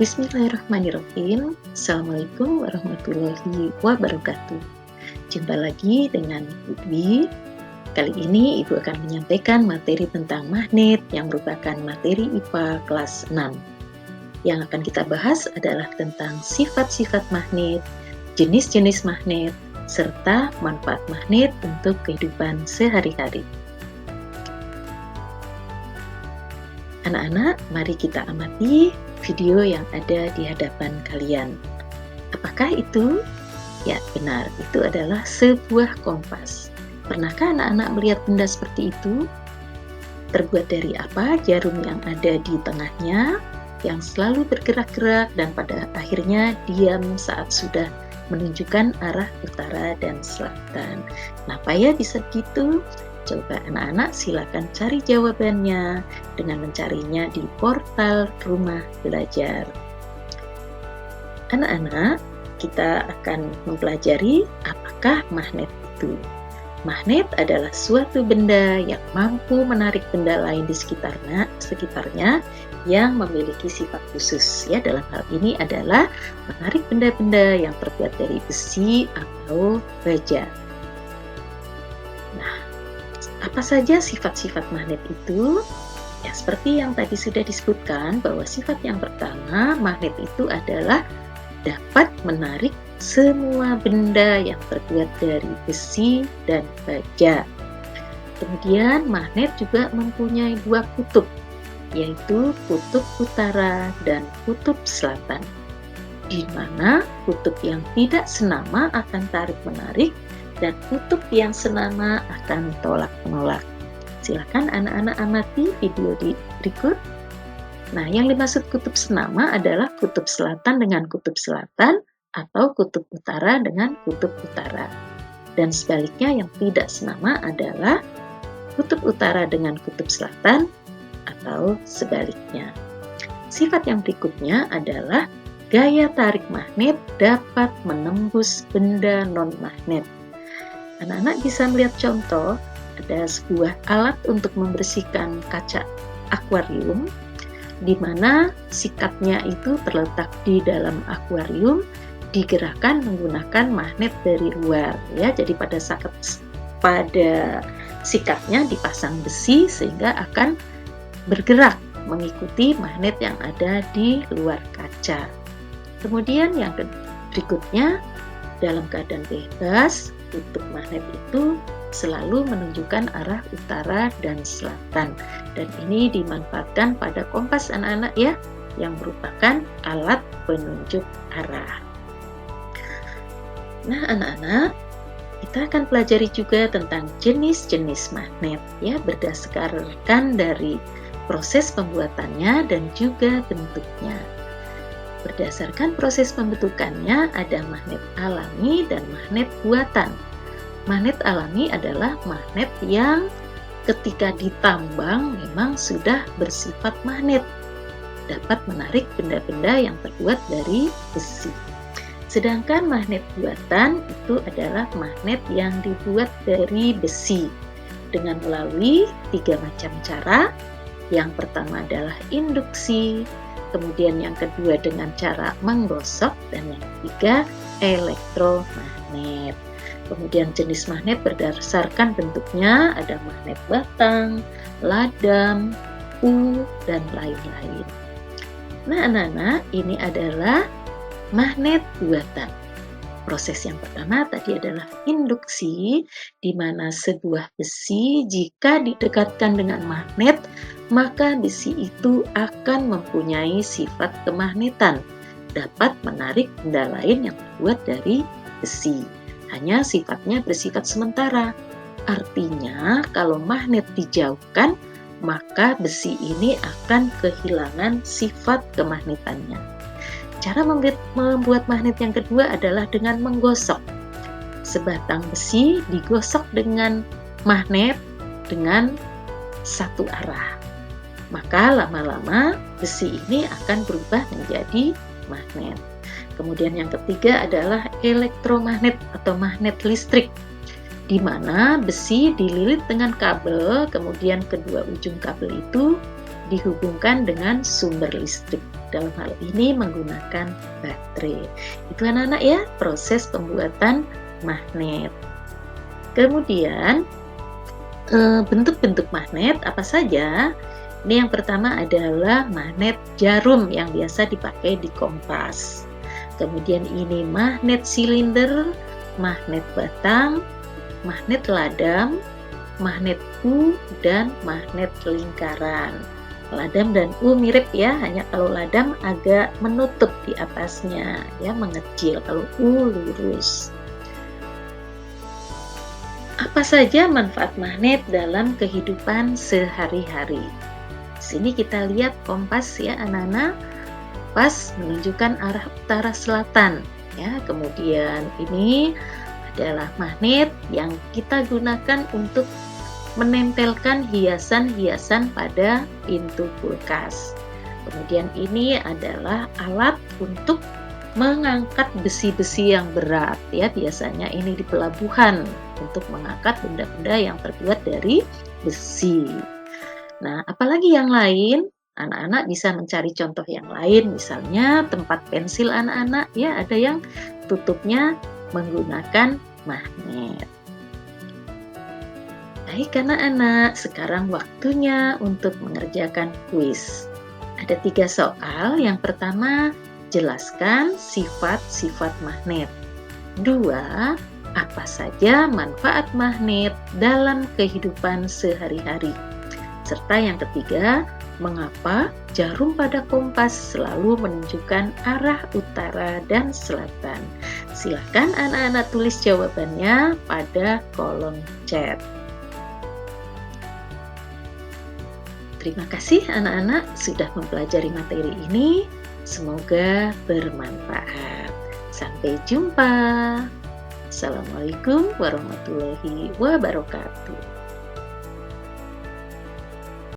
Bismillahirrahmanirrahim. Assalamualaikum warahmatullahi wabarakatuh. Jumpa lagi dengan Ibu Dwi. Kali ini Ibu akan menyampaikan materi tentang magnet yang merupakan materi IPA kelas 6. Yang akan kita bahas adalah tentang sifat-sifat magnet, jenis-jenis magnet, serta manfaat magnet untuk kehidupan sehari-hari. Anak-anak, mari kita amati video yang ada di hadapan kalian. Apakah itu? Ya, benar, itu adalah sebuah kompas. Pernahkah anak-anak melihat benda seperti itu? Terbuat dari apa? Jarum yang ada di tengahnya, yang selalu bergerak-gerak dan pada akhirnya diam saat sudah menunjukkan arah utara dan selatan. Kenapa ya bisa begitu? Coba anak-anak silakan cari jawabannya dengan mencarinya di portal Rumah Belajar. Anak-anak, kita akan mempelajari apakah magnet itu. Magnet adalah suatu benda yang mampu menarik benda lain di sekitarnya yang memiliki sifat khusus. Ya, dalam hal ini adalah menarik benda-benda yang terbuat dari besi atau baja. Apa saja sifat-sifat magnet itu? Ya, seperti yang tadi sudah disebutkan bahwa sifat yang pertama, magnet itu adalah dapat menarik semua benda yang terbuat dari besi dan baja. Kemudian magnet juga mempunyai dua kutub, yaitu kutub utara dan kutub selatan, di mana kutub yang tidak senama akan tarik-menarik dan kutub yang senama akan tolak-menolak. Silakan anak-anak amati video di berikut. Nah, yang dimaksud kutub senama adalah kutub selatan dengan kutub selatan atau kutub utara dengan kutub utara. Dan sebaliknya yang tidak senama adalah kutub utara dengan kutub selatan atau sebaliknya. Sifat yang berikutnya adalah gaya tarik magnet dapat menembus benda non-magnet. Anak-anak bisa melihat contoh, ada sebuah alat untuk membersihkan kaca akuarium, di mana sikatnya itu terletak di dalam akuarium, digerakkan menggunakan magnet dari luar. Ya, jadi pada sikatnya dipasang besi sehingga akan bergerak mengikuti magnet yang ada di luar kaca. Kemudian yang berikutnya, dalam keadaan bebas, kutub magnet itu selalu menunjukkan arah utara dan selatan, dan ini dimanfaatkan pada kompas anak-anak ya, yang merupakan alat penunjuk arah. Nah anak-anak, kita akan pelajari juga tentang jenis-jenis magnet ya, berdasarkan dari proses pembuatannya dan juga bentuknya. Berdasarkan proses pembentukannya ada magnet alami dan magnet buatan. Magnet alami adalah magnet yang ketika ditambang memang sudah bersifat magnet, dapat menarik benda-benda yang terbuat dari besi. Sedangkan magnet buatan itu adalah magnet yang dibuat dari besi dengan melalui 3 macam cara. Yang pertama adalah induksi, kemudian yang kedua dengan cara menggosok, dan yang ketiga elektromagnet. Kemudian jenis magnet berdasarkan bentuknya ada magnet batang, ladam, dan lain-lain. Nah anak-anak, ini adalah magnet buatan. Proses yang pertama tadi adalah induksi, di mana sebuah besi jika didekatkan dengan magnet, maka besi itu akan mempunyai sifat kemagnetan, dapat menarik benda lain yang terbuat dari besi. Hanya sifatnya bersifat sementara. Artinya, kalau magnet dijauhkan, maka besi ini akan kehilangan sifat kemagnetannya. Cara membuat magnet yang kedua adalah dengan menggosok. Sebatang besi digosok dengan magnet dengan satu arah. Maka lama-lama besi ini akan berubah menjadi magnet. Kemudian yang ketiga adalah elektromagnet atau magnet listrik, di mana besi dililit dengan kabel, kemudian kedua ujung kabel itu dihubungkan dengan sumber listrik. Dalam hal ini menggunakan baterai. Itu anak-anak ya, proses pembuatan magnet. Kemudian bentuk-bentuk magnet apa saja? Ini yang pertama adalah magnet jarum yang biasa dipakai di kompas. Kemudian ini magnet silinder, magnet batang, magnet ladam, magnet U, dan magnet lingkaran. Ladam dan U mirip ya, hanya kalau ladam agak menutup di atasnya, ya mengecil, kalau U lurus. Apa saja manfaat magnet dalam kehidupan sehari-hari? Sini kita lihat kompas ya anak-anak, kompas menunjukkan arah utara selatan ya. Kemudian ini adalah magnet yang kita gunakan untuk menempelkan hiasan-hiasan pada pintu kulkas. Kemudian ini adalah alat untuk mengangkat besi-besi yang berat ya, biasanya ini di pelabuhan untuk mengangkat benda-benda yang terbuat dari besi. Nah, apalagi yang lain? Anak-anak bisa mencari contoh yang lain, misalnya tempat pensil anak-anak ya, ada yang tutupnya menggunakan magnet. Baik anak-anak, sekarang waktunya untuk mengerjakan kuis. Ada 3 soal. Yang pertama, jelaskan sifat-sifat magnet. 2, apa saja manfaat magnet dalam kehidupan sehari-hari. Serta yang ketiga, mengapa jarum pada kompas selalu menunjukkan arah utara dan selatan. Silakan anak-anak tulis jawabannya pada kolom chat. Terima kasih anak-anak sudah mempelajari materi ini. Semoga bermanfaat. Sampai jumpa. Assalamualaikum warahmatullahi wabarakatuh.